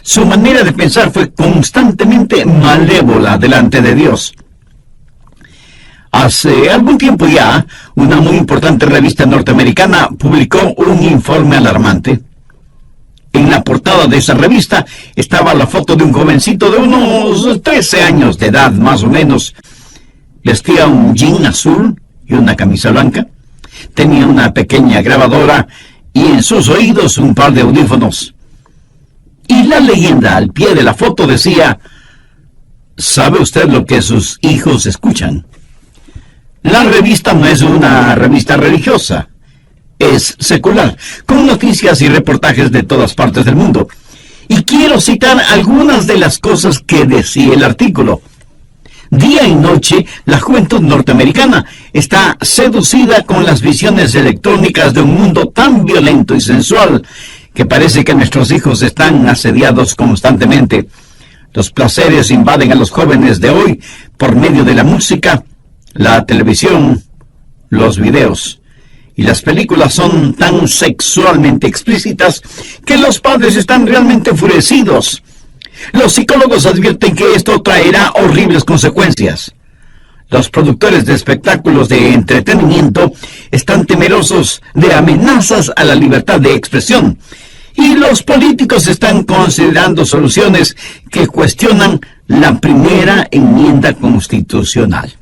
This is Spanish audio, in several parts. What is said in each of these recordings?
Su manera de pensar fue constantemente malévola delante de Dios. Hace algún tiempo ya, una muy importante revista norteamericana publicó un informe alarmante. En la portada de esa revista estaba la foto de un jovencito de unos 13 años de edad, más o menos. Vestía un jean azul y una camisa blanca. Tenía una pequeña grabadora y en sus oídos un par de audífonos. Y la leyenda al pie de la foto decía: ¿sabe usted lo que sus hijos escuchan? La revista no es una revista religiosa, es secular, con noticias y reportajes de todas partes del mundo. Y quiero citar algunas de las cosas que decía el artículo. Día y noche, la juventud norteamericana está seducida con las visiones electrónicas de un mundo tan violento y sensual que parece que nuestros hijos están asediados constantemente. Los placeres invaden a los jóvenes de hoy por medio de la música, la televisión, los videos. Y las películas son tan sexualmente explícitas que los padres están realmente enfurecidos. Los psicólogos advierten que esto traerá horribles consecuencias. Los productores de espectáculos de entretenimiento están temerosos de amenazas a la libertad de expresión. Y los políticos están considerando soluciones que cuestionan la primera enmienda constitucional.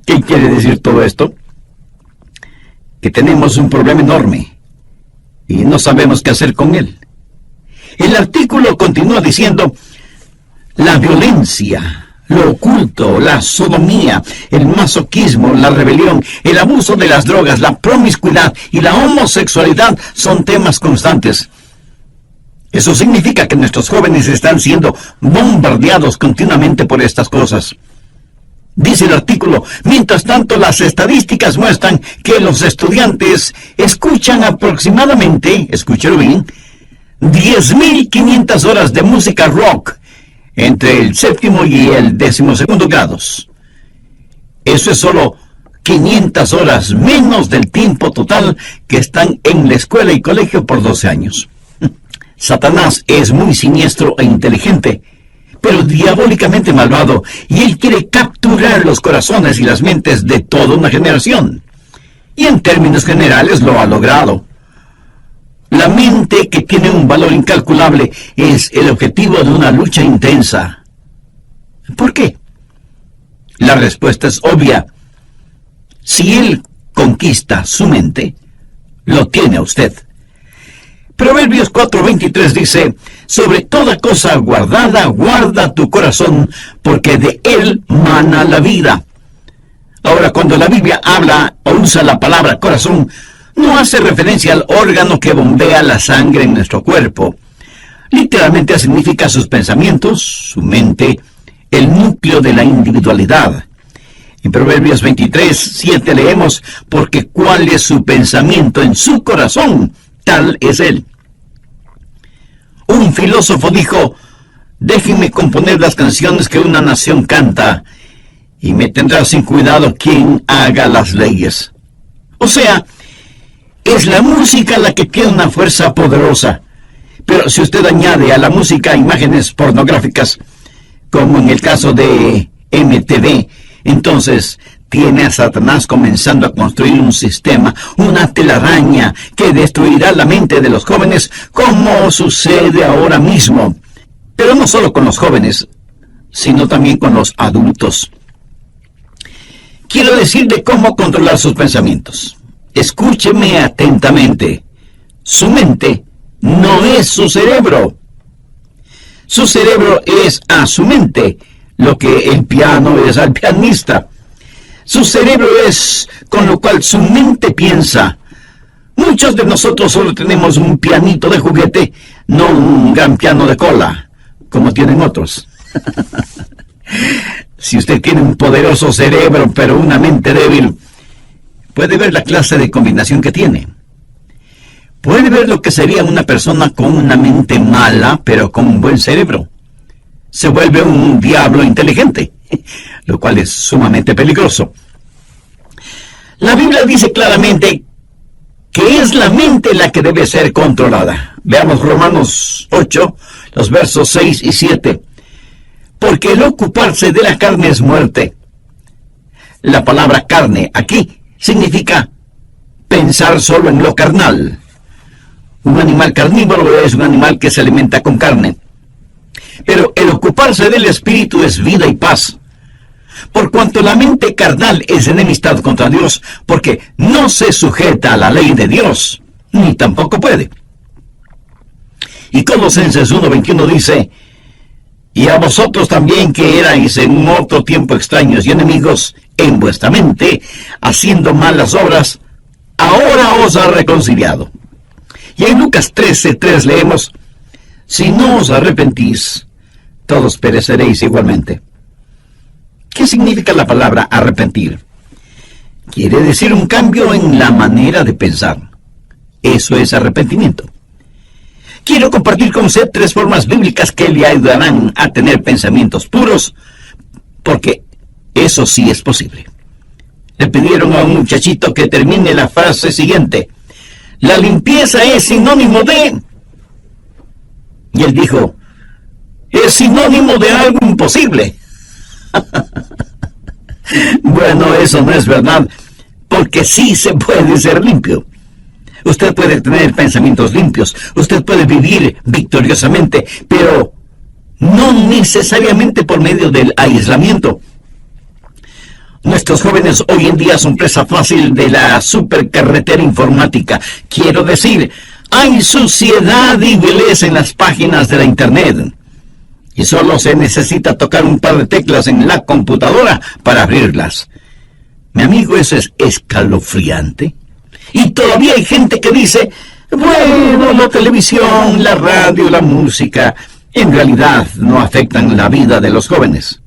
¿Qué quiere decir todo esto? Que tenemos un problema enorme y no sabemos qué hacer con él. El artículo continúa diciendo: la violencia, lo oculto, la sodomía, el masoquismo, la rebelión, el abuso de las drogas, la promiscuidad y la homosexualidad son temas constantes. Eso significa que nuestros jóvenes están siendo bombardeados continuamente por estas cosas. Dice el artículo: mientras tanto, las estadísticas muestran que los estudiantes escuchan aproximadamente, escúchelo bien, 10.500 horas de música rock entre el 7º y el 12º grados. Eso es solo 500 horas menos del tiempo total que están en la escuela y colegio por 12 años. Satanás es muy siniestro e inteligente, pero diabólicamente malvado, y él quiere capturar los corazones y las mentes de toda una generación. Y en términos generales lo ha logrado. La mente, que tiene un valor incalculable, es el objetivo de una lucha intensa. ¿Por qué? La respuesta es obvia. Si él conquista su mente, lo tiene a usted. Proverbios 4:23 dice: sobre toda cosa guardada, guarda tu corazón, porque de él mana la vida. Ahora, cuando la Biblia habla o usa la palabra corazón, no hace referencia al órgano que bombea la sangre en nuestro cuerpo. Literalmente significa sus pensamientos, su mente, el núcleo de la individualidad. En Proverbios 23:7 leemos: porque cuál es su pensamiento en su corazón, tal es él. Un filósofo dijo: déjenme componer las canciones que una nación canta, y me tendrá sin cuidado quien haga las leyes. O sea, es la música la que tiene una fuerza poderosa. Pero si usted añade a la música imágenes pornográficas, como en el caso de MTV, entonces tiene a Satanás comenzando a construir un sistema, una telaraña que destruirá la mente de los jóvenes, como sucede ahora mismo. Pero no solo con los jóvenes, sino también con los adultos. Quiero decir de cómo controlar sus pensamientos. Escúcheme atentamente. Su mente no es su cerebro. Su cerebro es a su mente lo que el piano es al pianista. Su cerebro es con lo cual su mente piensa. Muchos de nosotros solo tenemos un pianito de juguete, no un gran piano de cola, como tienen otros. Si usted tiene un poderoso cerebro, pero una mente débil, puede ver la clase de combinación que tiene. Puede ver lo que sería una persona con una mente mala, pero con un buen cerebro. Se vuelve un diablo inteligente, lo cual es sumamente peligroso. La Biblia dice claramente que es la mente la que debe ser controlada. Veamos Romanos 8, los versos 6 y 7. Porque el ocuparse de la carne es muerte. La palabra carne aquí significa pensar solo en lo carnal. Un animal carnívoro es un animal que se alimenta con carne. Pero el ocuparse del espíritu es vida y paz. Por cuanto la mente carnal es enemistad contra Dios, porque no se sujeta a la ley de Dios, ni tampoco puede. Y Colosenses 1:21 dice: y a vosotros también, que erais en otro tiempo extraños y enemigos en vuestra mente, haciendo malas obras, ahora os ha reconciliado. Y en Lucas 13:3 leemos: si no os arrepentís, todos pereceréis igualmente. ¿Qué significa la palabra arrepentir? Quiere decir un cambio en la manera de pensar. Eso es arrepentimiento. Quiero compartir con usted 3 formas bíblicas que le ayudarán a tener pensamientos puros, porque eso sí es posible. Le pidieron a un muchachito que termine la frase siguiente: la limpieza es sinónimo de... Y él dijo: es sinónimo de algo imposible. Bueno, eso no es verdad, porque sí se puede ser limpio. Usted puede tener pensamientos limpios, usted puede vivir victoriosamente, pero no necesariamente por medio del aislamiento. Nuestros jóvenes hoy en día son presa fácil de la supercarretera informática. Quiero decir, hay suciedad y vileza en las páginas de la internet. Y solo se necesita tocar un par de teclas en la computadora para abrirlas. Mi amigo, eso es escalofriante. Y todavía hay gente que dice: bueno, la televisión, la radio, la música, en realidad no afectan la vida de los jóvenes.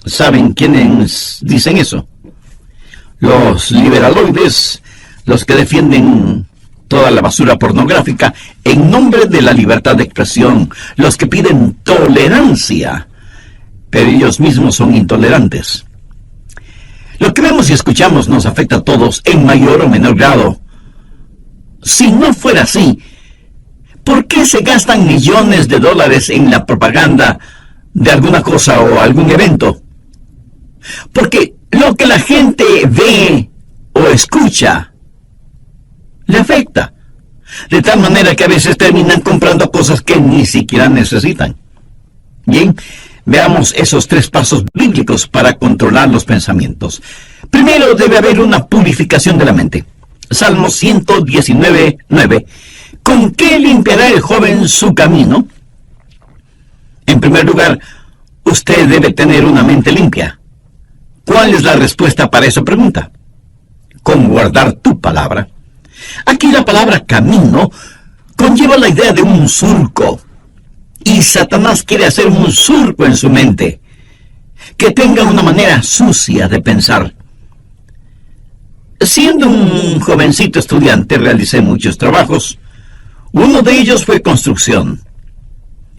¿Saben quiénes dicen eso? Los liberaloides, los que defienden toda la basura pornográfica en nombre de la libertad de expresión, los que piden tolerancia, pero ellos mismos son intolerantes. Lo que vemos y escuchamos nos afecta a todos en mayor o menor grado. Si no fuera así, ¿por qué se gastan millones de dólares en la propaganda de alguna cosa o algún evento? Porque lo que la gente ve o escucha le afecta, de tal manera que a veces terminan comprando cosas que ni siquiera necesitan. Bien, veamos esos 3 pasos bíblicos para controlar los pensamientos. Primero, debe haber una purificación de la mente. Salmo 119:9. ¿Con qué limpiará el joven su camino? En primer lugar, usted debe tener una mente limpia. ¿Cuál es la respuesta para esa pregunta? Con guardar tu palabra. Aquí la palabra camino conlleva la idea de un surco. Y Satanás quiere hacer un surco en su mente, que tenga una manera sucia de pensar. Siendo un jovencito estudiante, realicé muchos trabajos. Uno de ellos fue construcción.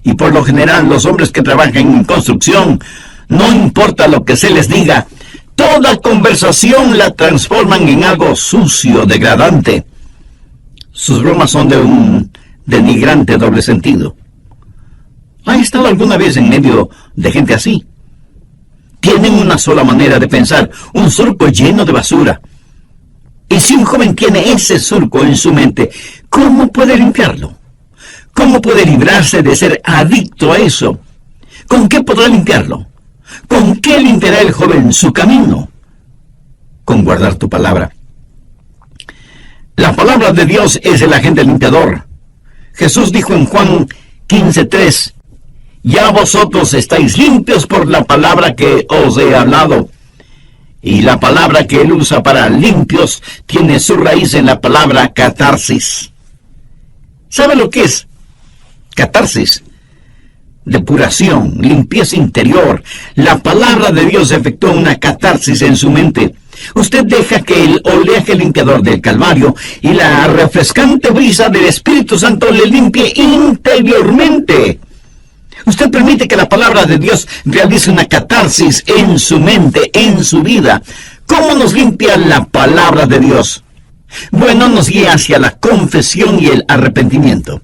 Y por lo general, los hombres que trabajan en construcción, no importa lo que se les diga, toda conversación la transforman en algo sucio, degradante. Sus bromas son de un denigrante doble sentido. ¿Ha estado alguna vez en medio de gente así? Tienen una sola manera de pensar, un surco lleno de basura. Y si un joven tiene ese surco en su mente, ¿cómo puede limpiarlo? ¿Cómo puede librarse de ser adicto a eso? ¿Con qué podrá limpiarlo? ¿Con qué limpiará el joven su camino? Con guardar tu palabra. La palabra de Dios es el agente limpiador. Jesús dijo en Juan 15:3, ya vosotros estáis limpios por la palabra que os he hablado. Y la palabra que él usa para limpios tiene su raíz en la palabra catarsis. ¿Sabe lo que es? Catarsis. Depuración, limpieza interior. La palabra de Dios efectúa una catarsis en su mente. Usted deja que el oleaje limpiador del Calvario y la refrescante brisa del Espíritu Santo le limpie interiormente. Usted permite que la palabra de Dios realice una catarsis en su mente, en su vida. ¿Cómo nos limpia la palabra de Dios? Bueno, nos guía hacia la confesión y el arrepentimiento.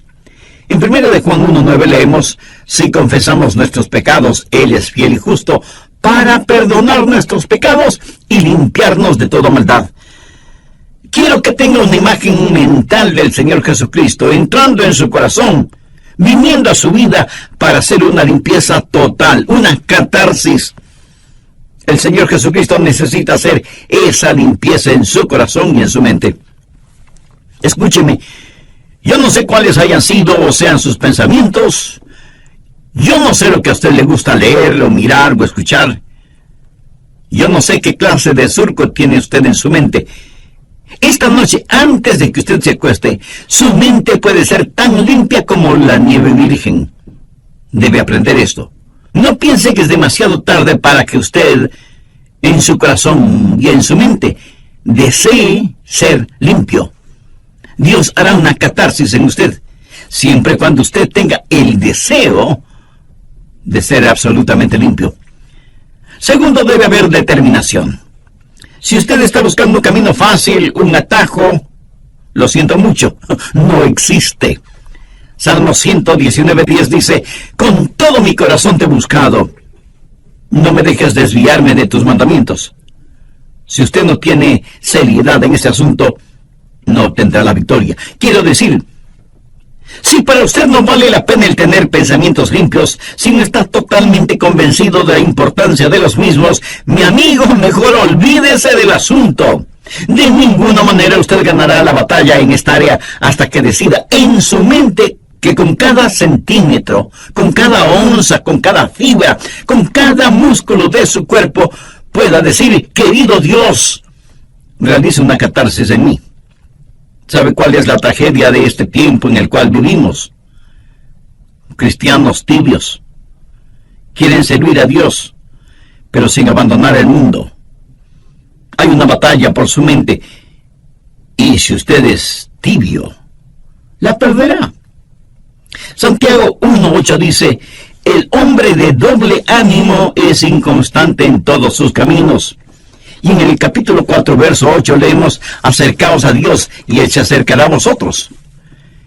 En 1 de Juan 1:9 leemos: si confesamos nuestros pecados, Él es fiel y justo para perdonar nuestros pecados y limpiarnos de toda maldad. Quiero que tenga una imagen mental del Señor Jesucristo entrando en su corazón, viniendo a su vida para hacer una limpieza total, una catarsis. El Señor Jesucristo necesita hacer esa limpieza en su corazón y en su mente. Escúcheme, yo no sé cuáles hayan sido o sean sus pensamientos. Yo no sé lo que a usted le gusta leer, o mirar, o escuchar. Yo no sé qué clase de surco tiene usted en su mente. Esta noche, antes de que usted se acueste, su mente puede ser tan limpia como la nieve virgen. Debe aprender esto. No piense que es demasiado tarde para que usted, en su corazón y en su mente, desee ser limpio. Dios hará una catarsis en usted, siempre y cuando usted tenga el deseo de ser absolutamente limpio. Segundo, debe haber determinación. Si usted está buscando un camino fácil, un atajo, lo siento mucho, no existe. Salmo 119:10 dice: con todo mi corazón te he buscado, no me dejes desviarme de tus mandamientos. Si usted no tiene seriedad en ese asunto, no obtendrá la victoria. Quiero decir, si para usted no vale la pena el tener pensamientos limpios, si no está totalmente convencido de la importancia de los mismos, mi amigo, mejor olvídese del asunto. De ninguna manera usted ganará la batalla en esta área hasta que decida en su mente que con cada centímetro, con cada onza, con cada fibra, con cada músculo de su cuerpo, pueda decir: querido Dios, realice una catarsis en mí. ¿Sabe cuál es la tragedia de este tiempo en el cual vivimos? Cristianos tibios. Quieren servir a Dios, pero sin abandonar el mundo. Hay una batalla por su mente, y si usted es tibio, la perderá. Santiago 1:8 dice: el hombre de doble ánimo es inconstante en todos sus caminos. Y en el capítulo 4, verso 8 leemos: acercaos a Dios y Él se acercará a vosotros.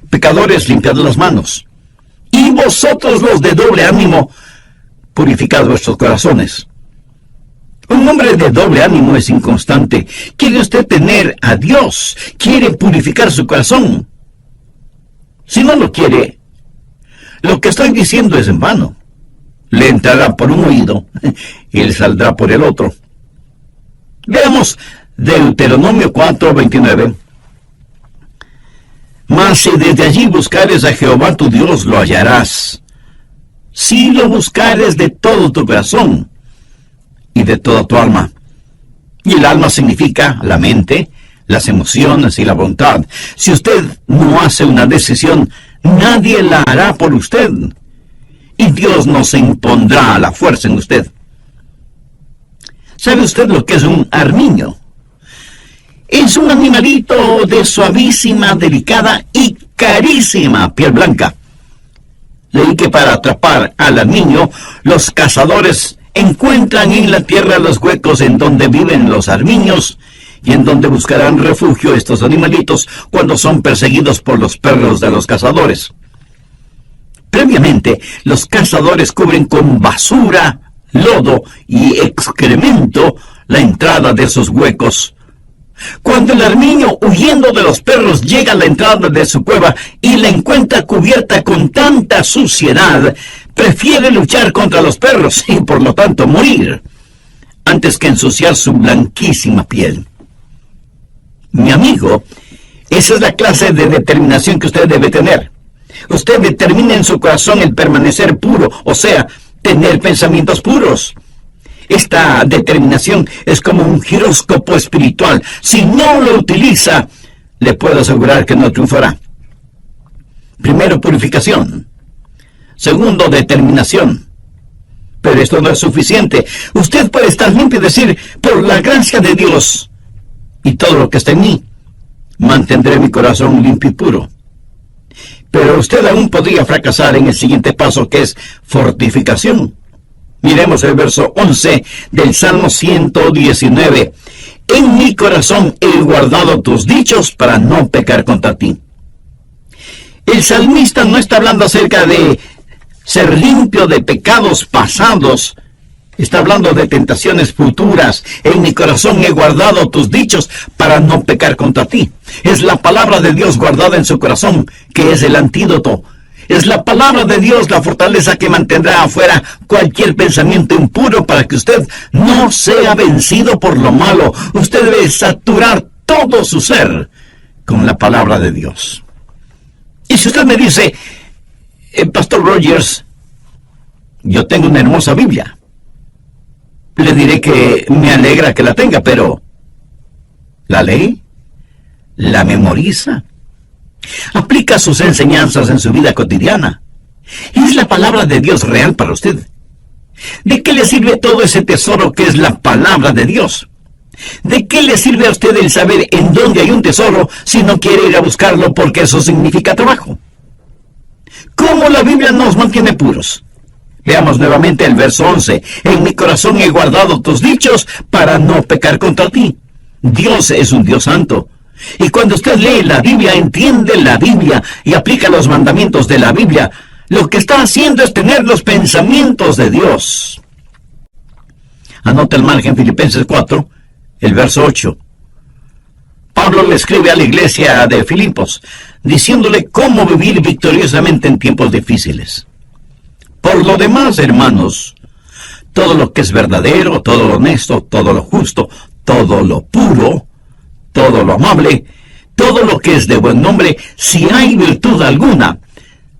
Pecadores, limpiad las manos. Y vosotros, los de doble ánimo, purificad vuestros corazones. Un hombre de doble ánimo es inconstante. ¿Quiere usted tener a Dios? ¿Quiere purificar su corazón? Si no lo quiere, lo que estoy diciendo es en vano. Le entrará por un oído y le saldrá por el otro. Veamos Deuteronomio 4:29. Mas si desde allí buscares a Jehová tu Dios, lo hallarás, si lo buscares de todo tu corazón y de toda tu alma. Y el alma significa la mente, las emociones y la voluntad. Si usted no hace una decisión, nadie la hará por usted, y Dios no se impondrá a la fuerza en usted. ¿Sabe usted lo que es un armiño? Es un animalito de suavísima, delicada y carísima piel blanca. Leí que para atrapar al armiño, los cazadores encuentran en la tierra los huecos en donde viven los armiños y en donde buscarán refugio estos animalitos cuando son perseguidos por los perros de los cazadores. Previamente, los cazadores cubren con basura, lodo y excremento la entrada de esos huecos. Cuando el armiño, huyendo de los perros, llega a la entrada de su cueva y la encuentra cubierta con tanta suciedad, prefiere luchar contra los perros y por lo tanto morir, antes que ensuciar su blanquísima piel. Mi amigo, esa es la clase de determinación que usted debe tener. Usted determina en su corazón el permanecer puro, o sea, tener pensamientos puros. Esta determinación es como un giróscopo espiritual. Si no lo utiliza, le puedo asegurar que no triunfará. Primero, purificación. Segundo, determinación. Pero esto no es suficiente. Usted puede estar limpio y decir: por la gracia de Dios y todo lo que está en mí, mantendré mi corazón limpio y puro. Pero usted aún podría fracasar en el siguiente paso, que es fortificación. Miremos el verso 11 del Salmo 119. En mi corazón he guardado tus dichos para no pecar contra ti. El salmista no está hablando acerca de ser limpio de pecados pasados. Está hablando de tentaciones futuras. En mi corazón he guardado tus dichos para no pecar contra ti. Es la palabra de Dios guardada en su corazón, que es el antídoto. Es la palabra de Dios la fortaleza que mantendrá afuera cualquier pensamiento impuro para que usted no sea vencido por lo malo. Usted debe saturar todo su ser con la palabra de Dios. Y si usted me dice, Pastor Rogers, yo tengo una hermosa Biblia, le diré que me alegra que la tenga, pero ¿la lee? ¿La memoriza? ¿Aplica sus enseñanzas en su vida cotidiana? ¿Es la palabra de Dios real para usted? ¿De qué le sirve todo ese tesoro que es la palabra de Dios? ¿De qué le sirve a usted el saber en dónde hay un tesoro si no quiere ir a buscarlo porque eso significa trabajo? ¿Cómo la Biblia nos mantiene puros? Veamos nuevamente el verso 11. En mi corazón he guardado tus dichos para no pecar contra ti. Dios es un Dios santo. Y cuando usted lee la Biblia, entiende la Biblia y aplica los mandamientos de la Biblia, lo que está haciendo es tener los pensamientos de Dios. Anota el margen Filipenses 4, el verso 8. Pablo le escribe a la iglesia de Filipos, diciéndole cómo vivir victoriosamente en tiempos difíciles. Por lo demás, hermanos, todo lo que es verdadero, todo lo honesto, todo lo justo, todo lo puro, todo lo amable, todo lo que es de buen nombre, si hay virtud alguna,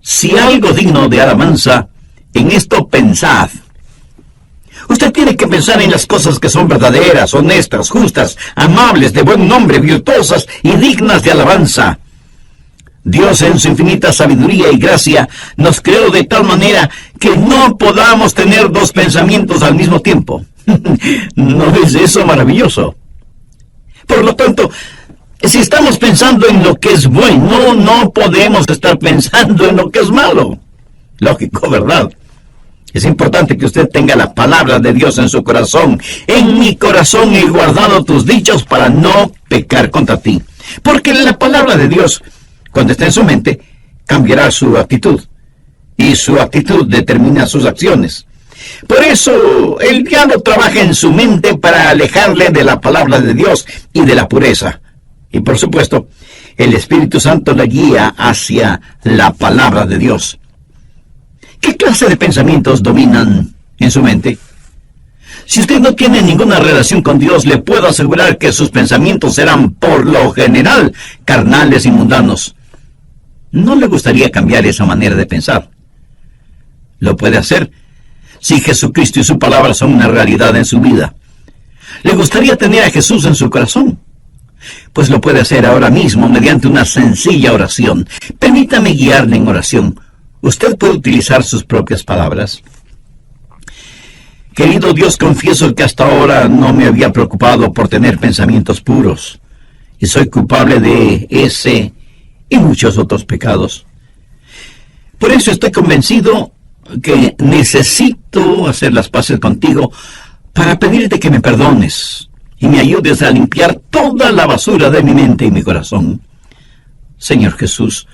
si algo digno de alabanza, en esto pensad. Usted tiene que pensar en las cosas que son verdaderas, honestas, justas, amables, de buen nombre, virtuosas y dignas de alabanza. Dios en su infinita sabiduría y gracia nos creó de tal manera que no podamos tener dos pensamientos al mismo tiempo. ¿No es eso maravilloso? Por lo tanto, si estamos pensando en lo que es bueno, no podemos estar pensando en lo que es malo. Lógico, ¿verdad? Es importante que usted tenga la palabra de Dios en su corazón. En mi corazón he guardado tus dichos para no pecar contra ti. Porque la palabra de Dios, cuando está en su mente, cambiará su actitud. Y su actitud determina sus acciones. Por eso, el diablo trabaja en su mente para alejarle de la palabra de Dios y de la pureza. Y por supuesto, el Espíritu Santo le guía hacia la palabra de Dios. ¿Qué clase de pensamientos dominan en su mente? Si usted no tiene ninguna relación con Dios, le puedo asegurar que sus pensamientos serán, por lo general, carnales y mundanos. ¿No le gustaría cambiar esa manera de pensar? Lo puede hacer si Jesucristo y su palabra son una realidad en su vida. ¿Le gustaría tener a Jesús en su corazón? Pues lo puede hacer ahora mismo mediante una sencilla oración. Permítame guiarle en oración. Usted puede utilizar sus propias palabras. Querido Dios, confieso que hasta ahora no me había preocupado por tener pensamientos puros, y soy culpable de ese y muchos otros pecados. Por eso estoy convencido que necesito hacer las paces contigo para pedirte que me perdones y me ayudes a limpiar toda la basura de mi mente y mi corazón. Señor Jesús,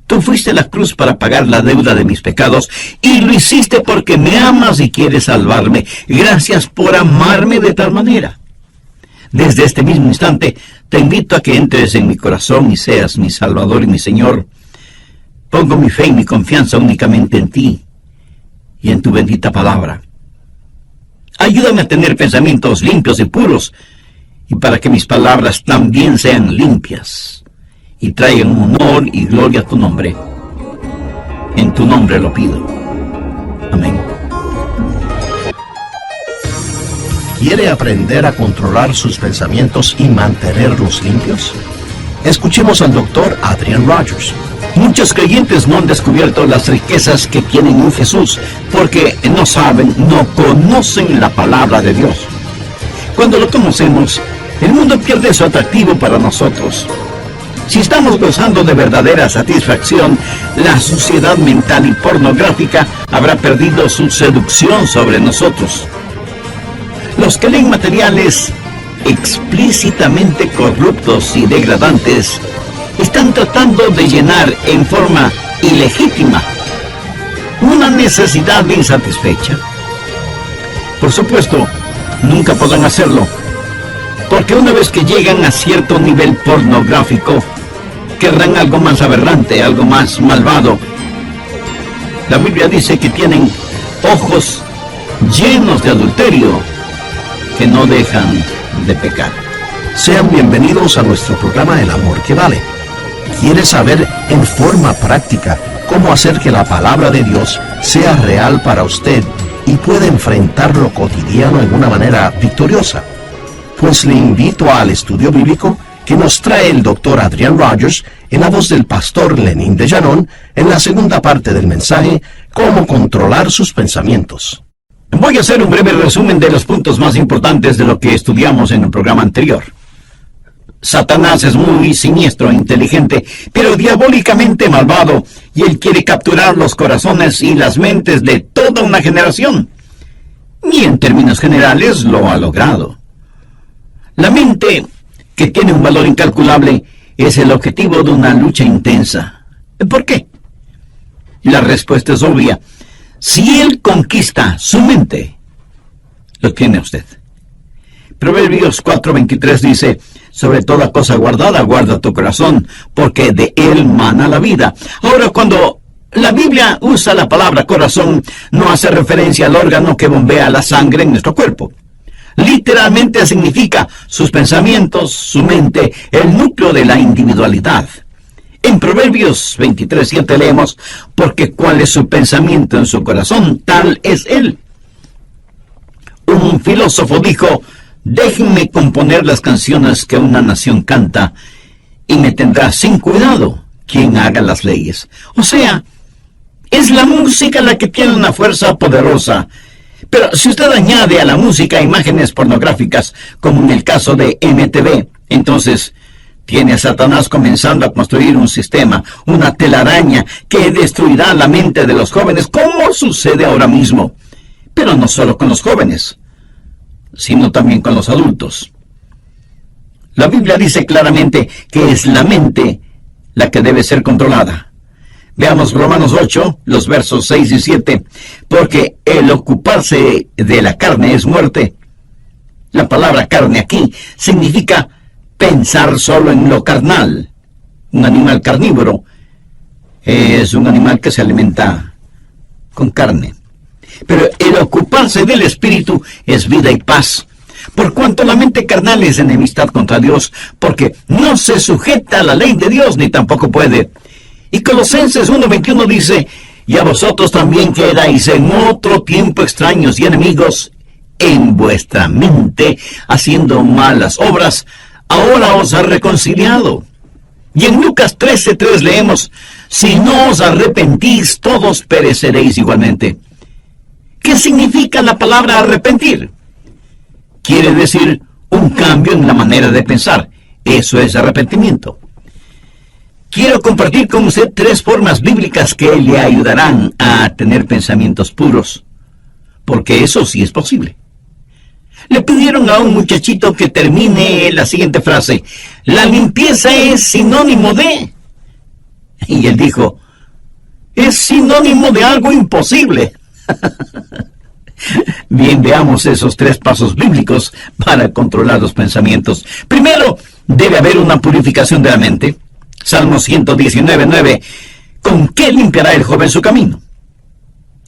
tú fuiste a la cruz para pagar la deuda de mis pecados y lo hiciste porque me amas y quieres salvarme. Gracias por amarme de tal manera. Desde este mismo instante te invito a que entres en mi corazón y seas mi Salvador y mi Señor. Pongo mi fe y mi confianza únicamente en ti y en tu bendita palabra. Ayúdame a tener pensamientos limpios y puros, y para que mis palabras también sean limpias y traigan honor y gloria a tu nombre. En tu nombre lo pido. Amén. ¿Quiere aprender a controlar sus pensamientos y mantenerlos limpios? Escuchemos al Dr. Adrian Rogers. Muchos creyentes no han descubierto las riquezas que tienen en Jesús porque no saben, no conocen la palabra de Dios. Cuando lo conocemos, el mundo pierde su atractivo para nosotros. Si estamos gozando de verdadera satisfacción, la suciedad mental y pornográfica habrá perdido su seducción sobre nosotros. Los que leen materiales explícitamente corruptos y degradantes están tratando de llenar en forma ilegítima una necesidad insatisfecha. Por supuesto, nunca podrán hacerlo, porque una vez que llegan a cierto nivel pornográfico, querrán algo más aberrante, algo más malvado. La Biblia dice que tienen ojos llenos de adulterio, que no dejan de pecar. Sean bienvenidos a nuestro programa El Amor que Vale. ¿Quieres saber en forma práctica cómo hacer que la palabra de Dios sea real para usted y pueda enfrentar lo cotidiano en una manera victoriosa? Pues le invito al estudio bíblico que nos trae el Dr. Adrian Rogers en la voz del pastor Lenín de Llanón en la segunda parte del mensaje Cómo controlar sus pensamientos. Voy a hacer un breve resumen de los puntos más importantes de lo que estudiamos en el programa anterior. Satanás es muy siniestro e inteligente, pero diabólicamente malvado, y él quiere capturar los corazones y las mentes de toda una generación. Y en términos generales lo ha logrado. La mente, que tiene un valor incalculable, es el objetivo de una lucha intensa. ¿Por qué? La respuesta es obvia. Si él conquista su mente, lo tiene usted. Proverbios 4:23 dice: sobre toda cosa guardada, guarda tu corazón, porque de él mana la vida. Ahora, cuando la Biblia usa la palabra corazón, no hace referencia al órgano que bombea la sangre en nuestro cuerpo. Literalmente significa sus pensamientos, su mente, el núcleo de la individualidad. En Proverbios 23:7 leemos: porque cuál es su pensamiento en su corazón, tal es él. Un filósofo dijo: déjenme componer las canciones que una nación canta, y me tendrá sin cuidado quien haga las leyes. O sea, es la música la que tiene una fuerza poderosa. Pero si usted añade a la música imágenes pornográficas, como en el caso de MTV, entonces tiene a Satanás comenzando a construir un sistema, una telaraña que destruirá la mente de los jóvenes, como sucede ahora mismo. Pero no solo con los jóvenes, sino también con los adultos. La Biblia dice claramente que es la mente la que debe ser controlada. Veamos Romanos 8, los versos 6 y 7. Porque el ocuparse de la carne es muerte. La palabra carne aquí significa pensar solo en lo carnal. Un animal carnívoro es un animal que se alimenta con carne. Pero el ocuparse del espíritu es vida y paz. Por cuanto la mente carnal es enemistad contra Dios, porque no se sujeta a la ley de Dios, ni tampoco puede. Y Colosenses 1:21 dice: y a vosotros también que erais en otro tiempo extraños y enemigos en vuestra mente, haciendo malas obras, ahora os ha reconciliado. Y en Lucas 13:3 leemos: si no os arrepentís, todos pereceréis igualmente. ¿Qué significa la palabra arrepentir? Quiere decir un cambio en la manera de pensar. Eso es arrepentimiento. Quiero compartir con usted 3 formas bíblicas que le ayudarán a tener pensamientos puros, porque eso sí es posible. Le pidieron a un muchachito que termine la siguiente frase: la limpieza es sinónimo de... Y él dijo: es sinónimo de algo imposible. Bien, veamos esos 3 pasos bíblicos para controlar los pensamientos. Primero, debe haber una purificación de la mente. Salmo 119:9. ¿Con qué limpiará el joven su camino?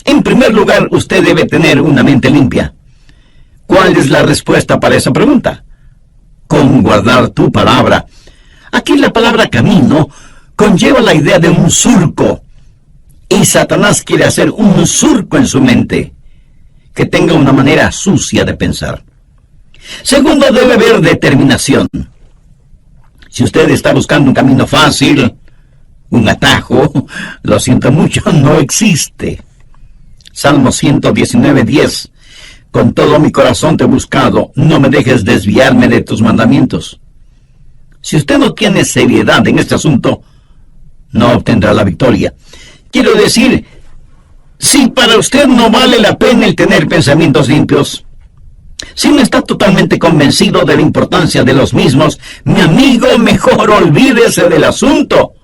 En primer lugar, usted debe tener una mente limpia. ¿Cuál es la respuesta para esa pregunta? Con guardar tu palabra. Aquí la palabra camino conlleva la idea de un surco. Y Satanás quiere hacer un surco en su mente, que tenga una manera sucia de pensar. Segundo, debe haber determinación. Si usted está buscando un camino fácil, un atajo, lo siento mucho, no existe. Salmo 119:10. Con todo mi corazón te he buscado, no me dejes desviarme de tus mandamientos. Si usted no tiene seriedad en este asunto, no obtendrá la victoria. Quiero decir, si para usted no vale la pena el tener pensamientos limpios, Si no está totalmente convencido de la importancia de los mismos, mi amigo, mejor olvídese del asunto.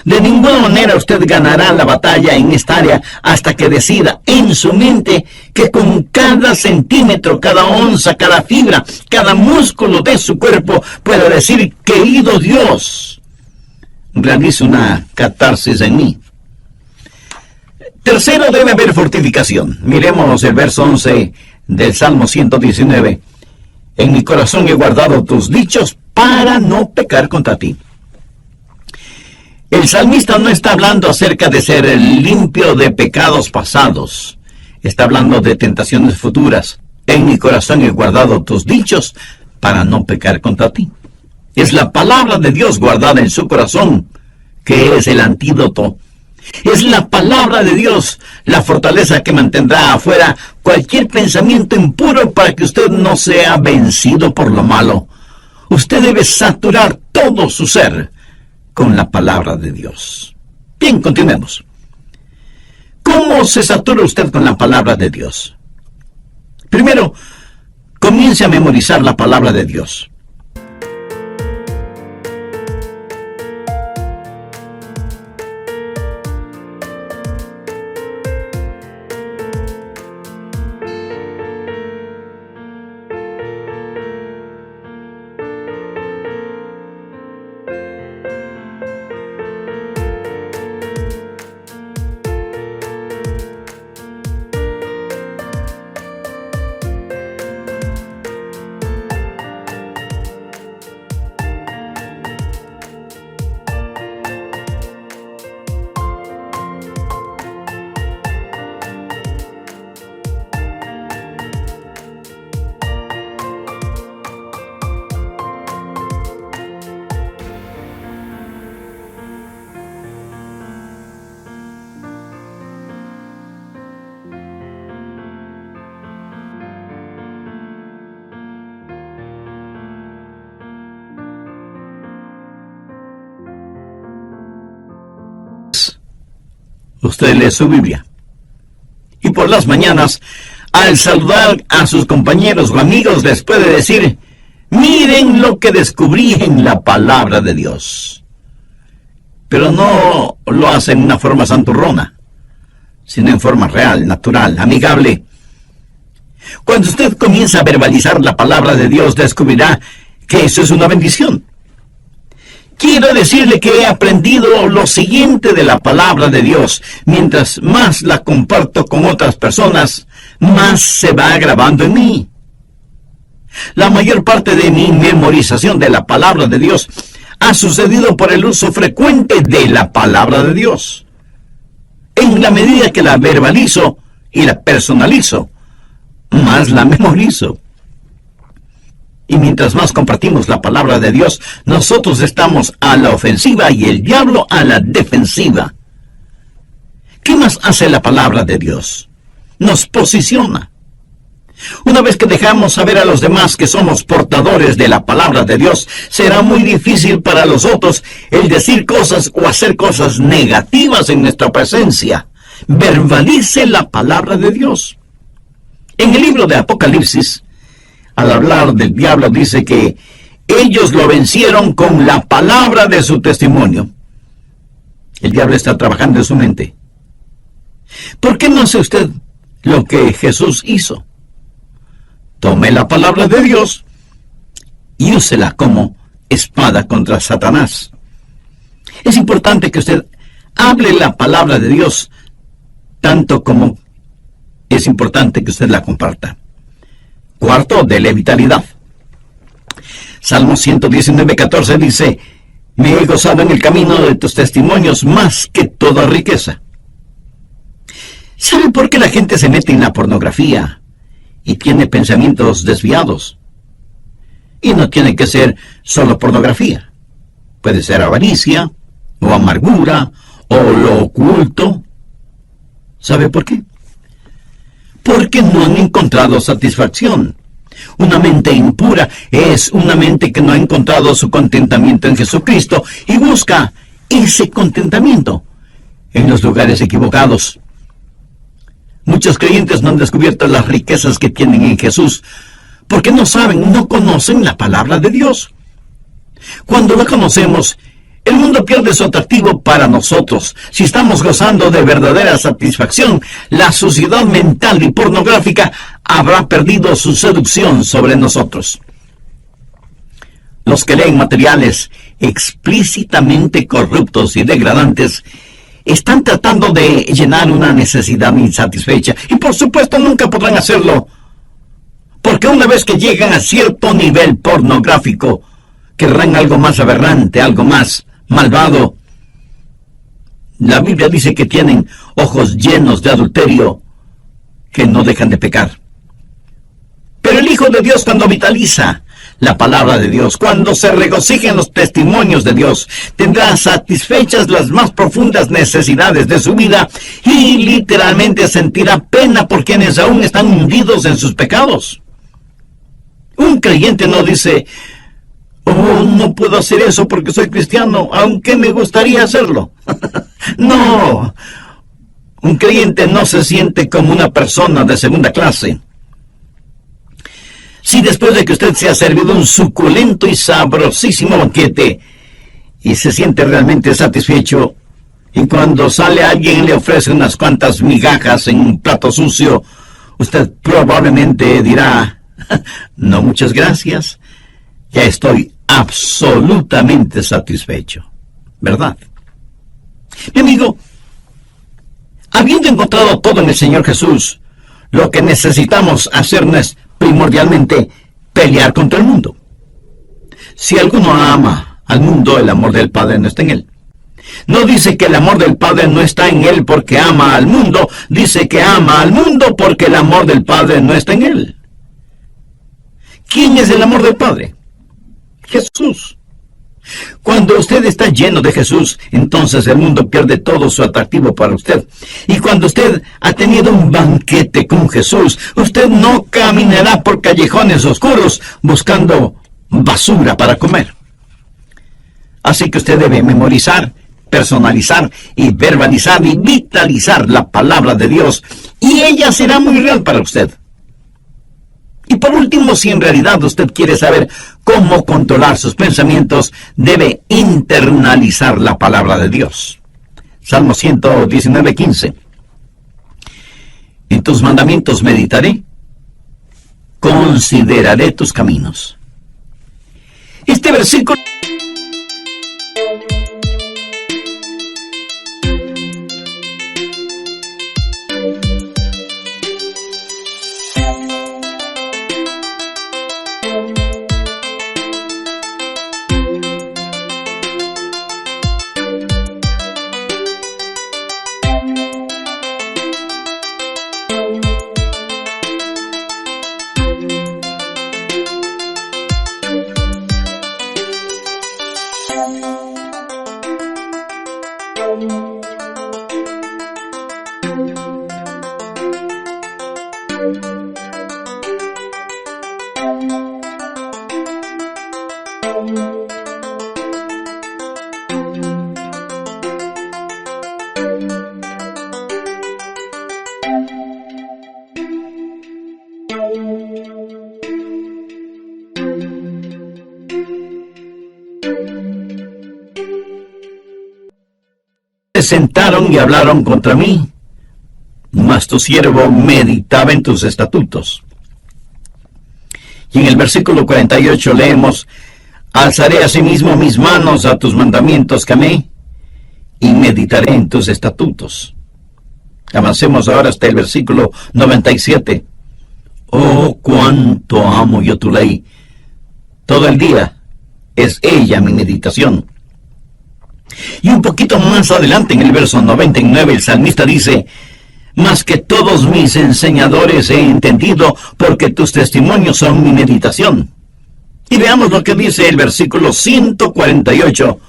De ninguna manera usted ganará la batalla en esta área hasta que decida en su mente que con cada centímetro, cada onza, cada fibra, cada músculo de su cuerpo pueda decir: querido Dios, realiza una catarsis en mí. Tercero, debe haber fortificación. Miremos el verso 11 del Salmo 119. En mi corazón he guardado tus dichos para no pecar contra ti. El salmista no está hablando acerca de ser limpio de pecados pasados. Está hablando de tentaciones futuras. En mi corazón he guardado tus dichos para no pecar contra ti. Es la palabra de Dios guardada en su corazón que es el antídoto. Es la palabra de Dios la fortaleza que mantendrá afuera cualquier pensamiento impuro para que usted no sea vencido por lo malo. Usted debe saturar todo su ser con la palabra de Dios. Bien, continuemos. ¿Cómo se satura usted con la palabra de Dios? Primero, comience a memorizar la palabra de Dios. Usted lee su Biblia. Y por las mañanas, al saludar a sus compañeros o amigos, les puede decir: miren lo que descubrí en la palabra de Dios. Pero no lo hace en una forma santurrona, sino en forma real, natural, amigable. Cuando usted comienza a verbalizar la palabra de Dios, descubrirá que eso es una bendición. Quiero decirle que he aprendido lo siguiente de la palabra de Dios. Mientras más la comparto con otras personas, más se va grabando en mí. La mayor parte de mi memorización de la palabra de Dios ha sucedido por el uso frecuente de la palabra de Dios. En la medida que la verbalizo y la personalizo, más la memorizo. Y mientras más compartimos la palabra de Dios, nosotros estamos a la ofensiva y el diablo a la defensiva. ¿Qué más hace la palabra de Dios? Nos posiciona. Una vez que dejamos saber a los demás que somos portadores de la palabra de Dios, será muy difícil para los otros el decir cosas o hacer cosas negativas en nuestra presencia. Verbalice la palabra de Dios. En el libro de Apocalipsis, al hablar del diablo, dice que ellos lo vencieron con la palabra de su testimonio. El diablo está trabajando en su mente. ¿Por qué no hace usted lo que Jesús hizo? Tome la palabra de Dios y úsela como espada contra Satanás. Es importante que usted hable la palabra de Dios, tanto como es importante que usted la comparta. Cuarto, dele vitalidad. Salmo 119:14 dice: me he gozado en el camino de tus testimonios más que toda riqueza. ¿Sabe por qué la gente se mete en la pornografía y tiene pensamientos desviados? Y no tiene que ser solo pornografía. Puede ser avaricia, o amargura, o lo oculto. ¿Sabe por qué? Porque no han encontrado satisfacción. Una mente impura es una mente que no ha encontrado su contentamiento en Jesucristo y busca ese contentamiento en los lugares equivocados. Muchos creyentes no han descubierto las riquezas que tienen en Jesús porque no saben, no conocen la palabra de Dios. Cuando la conocemos, el mundo pierde su atractivo para nosotros. Si estamos gozando de verdadera satisfacción, la suciedad mental y pornográfica habrá perdido su seducción sobre nosotros. Los que leen materiales explícitamente corruptos y degradantes están tratando de llenar una necesidad insatisfecha, y por supuesto nunca podrán hacerlo, porque una vez que llegan a cierto nivel pornográfico, querrán algo más aberrante, algo más malvado. La Biblia dice que tienen ojos llenos de adulterio, que no dejan de pecar. Pero el Hijo de Dios, cuando vitaliza la palabra de Dios, cuando se regocija en los testimonios de Dios, tendrá satisfechas las más profundas necesidades de su vida y literalmente sentirá pena por quienes aún están hundidos en sus pecados. Un creyente no dice: oh, no puedo hacer eso porque soy cristiano, aunque me gustaría hacerlo. No, un creyente no se siente como una persona de segunda clase. Si después de que usted se ha servido un suculento y sabrosísimo banquete y se siente realmente satisfecho, y cuando sale alguien y le ofrece unas cuantas migajas en un plato sucio, usted probablemente dirá: no, muchas gracias, ya estoy absolutamente satisfecho, ¿verdad? Mi amigo, habiendo encontrado todo en el Señor Jesús, lo que necesitamos hacer no es primordialmente pelear contra el mundo. Si alguno ama al mundo, el amor del Padre no está en él. No dice que el amor del Padre no está en él porque ama al mundo, dice que ama al mundo porque el amor del Padre no está en él. ¿Quién es el amor del Padre? Jesús. Cuando usted está lleno de Jesús, entonces el mundo pierde todo su atractivo para usted. Y cuando usted ha tenido un banquete con Jesús, usted no caminará por callejones oscuros buscando basura para comer. Así que usted debe memorizar, personalizar y verbalizar y vitalizar la palabra de Dios, y ella será muy real para usted. Y por último, si en realidad usted quiere saber cómo controlar sus pensamientos, debe internalizar la palabra de Dios. Salmo 119:15. En tus mandamientos meditaré, consideraré tus caminos. Este versículo se sentaron y hablaron contra mí, mas tu siervo meditaba en tus estatutos. Y en el versículo 48 leemos: alzaré asimismo mis manos a tus mandamientos que amé, y meditaré en tus estatutos. Avancemos ahora hasta el versículo 97. Oh, cuánto amo yo tu ley. Todo el día es ella mi meditación. Y un poquito más adelante, en el verso 99, el salmista dice: más que todos mis enseñadores he entendido, porque tus testimonios son mi meditación. Y veamos lo que dice el versículo 148.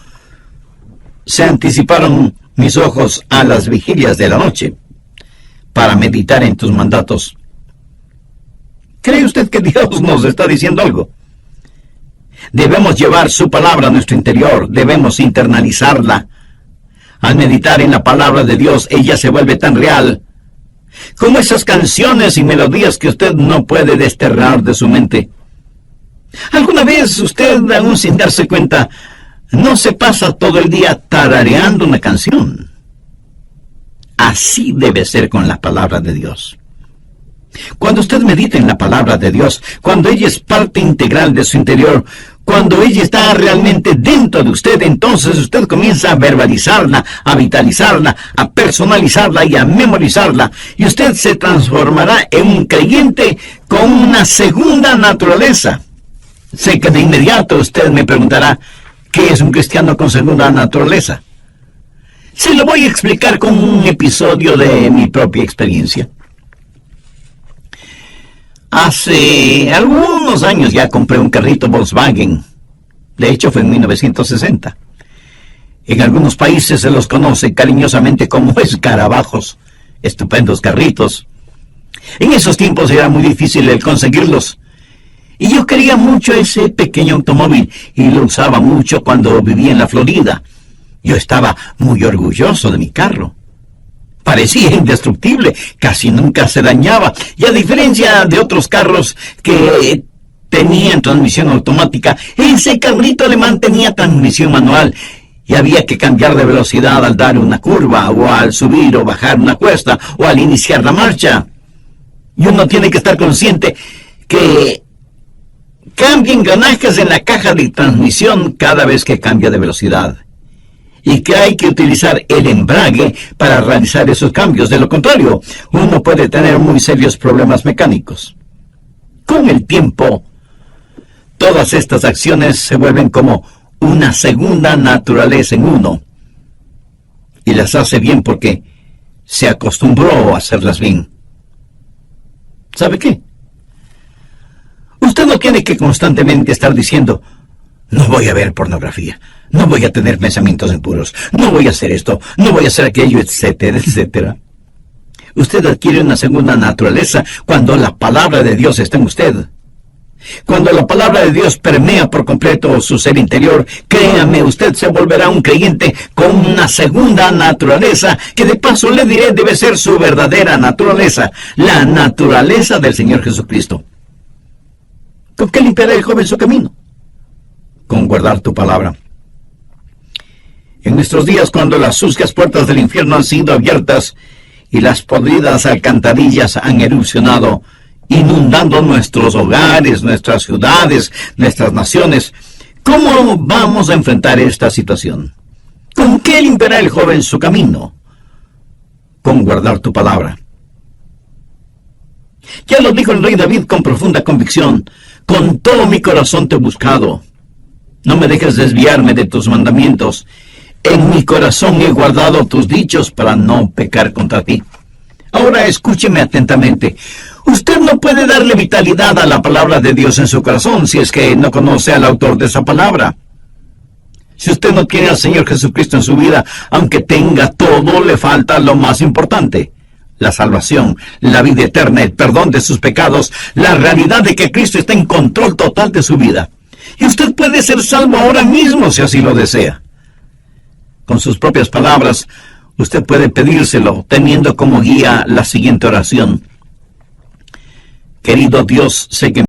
Se anticiparon mis ojos a las vigilias de la noche, para meditar en tus mandatos. ¿Cree usted que Dios nos está diciendo algo? Debemos llevar su palabra a nuestro interior, debemos internalizarla. Al meditar en la palabra de Dios, ella se vuelve tan real como esas canciones y melodías que usted no puede desterrar de su mente. ¿Alguna vez usted, aún sin darse cuenta, no se pasa todo el día tarareando una canción? Así debe ser con la palabra de Dios. Cuando usted medita en la palabra de Dios, cuando ella es parte integral de su interior, cuando ella está realmente dentro de usted, entonces usted comienza a verbalizarla, a vitalizarla, a personalizarla y a memorizarla. Y usted se transformará en un creyente con una segunda naturaleza. Sé que de inmediato usted me preguntará, ¿qué es un cristiano con segunda naturaleza? Se lo voy a explicar con un episodio de mi propia experiencia. Hace algunos años ya compré un carrito Volkswagen. De hecho, fue en 1960. En algunos países se los conoce cariñosamente como escarabajos. Estupendos carritos. En esos tiempos era muy difícil el conseguirlos. Y yo quería mucho ese pequeño automóvil y lo usaba mucho cuando vivía en la Florida. Yo estaba muy orgulloso de mi carro. Parecía indestructible, casi nunca se dañaba, y a diferencia de otros carros que tenían transmisión automática, ese carrito alemán tenía transmisión manual, y había que cambiar de velocidad al dar una curva, o al subir o bajar una cuesta, o al iniciar la marcha. Y uno tiene que estar consciente que cambia engranajes en la caja de transmisión cada vez que cambia de velocidad. Y que hay que utilizar el embrague para realizar esos cambios. De lo contrario, uno puede tener muy serios problemas mecánicos. Con el tiempo, todas estas acciones se vuelven como una segunda naturaleza en uno. Y las hace bien porque se acostumbró a hacerlas bien. ¿Sabe qué? Usted no tiene que constantemente estar diciendo, no voy a ver pornografía, no voy a tener pensamientos impuros, no voy a hacer esto, no voy a hacer aquello, etcétera, etcétera. Usted adquiere una segunda naturaleza cuando la palabra de Dios está en usted. Cuando la palabra de Dios permea por completo su ser interior, créame, usted se volverá un creyente con una segunda naturaleza, que de paso le diré debe ser su verdadera naturaleza, la naturaleza del Señor Jesucristo. ¿Con qué limpiará el joven su camino? Con guardar tu palabra. En nuestros días, cuando las sucias puertas del infierno han sido abiertas y las podridas alcantarillas han erupcionado, inundando nuestros hogares, nuestras ciudades, nuestras naciones, ¿cómo vamos a enfrentar esta situación? ¿Con qué limpiará el joven su camino? Con guardar tu palabra. Ya lo dijo el rey David con profunda convicción, con todo mi corazón te he buscado. No me dejes desviarme de tus mandamientos. En mi corazón he guardado tus dichos para no pecar contra ti. Ahora escúcheme atentamente. Usted no puede darle vitalidad a la palabra de Dios en su corazón si es que no conoce al autor de esa palabra. Si usted no tiene al Señor Jesucristo en su vida, aunque tenga todo, le falta lo más importante: la salvación, la vida eterna, el perdón de sus pecados, la realidad de que Cristo está en control total de su vida. Y usted puede ser salvo ahora mismo si así lo desea. Con sus propias palabras, usted puede pedírselo teniendo como guía la siguiente oración. Querido Dios, sé que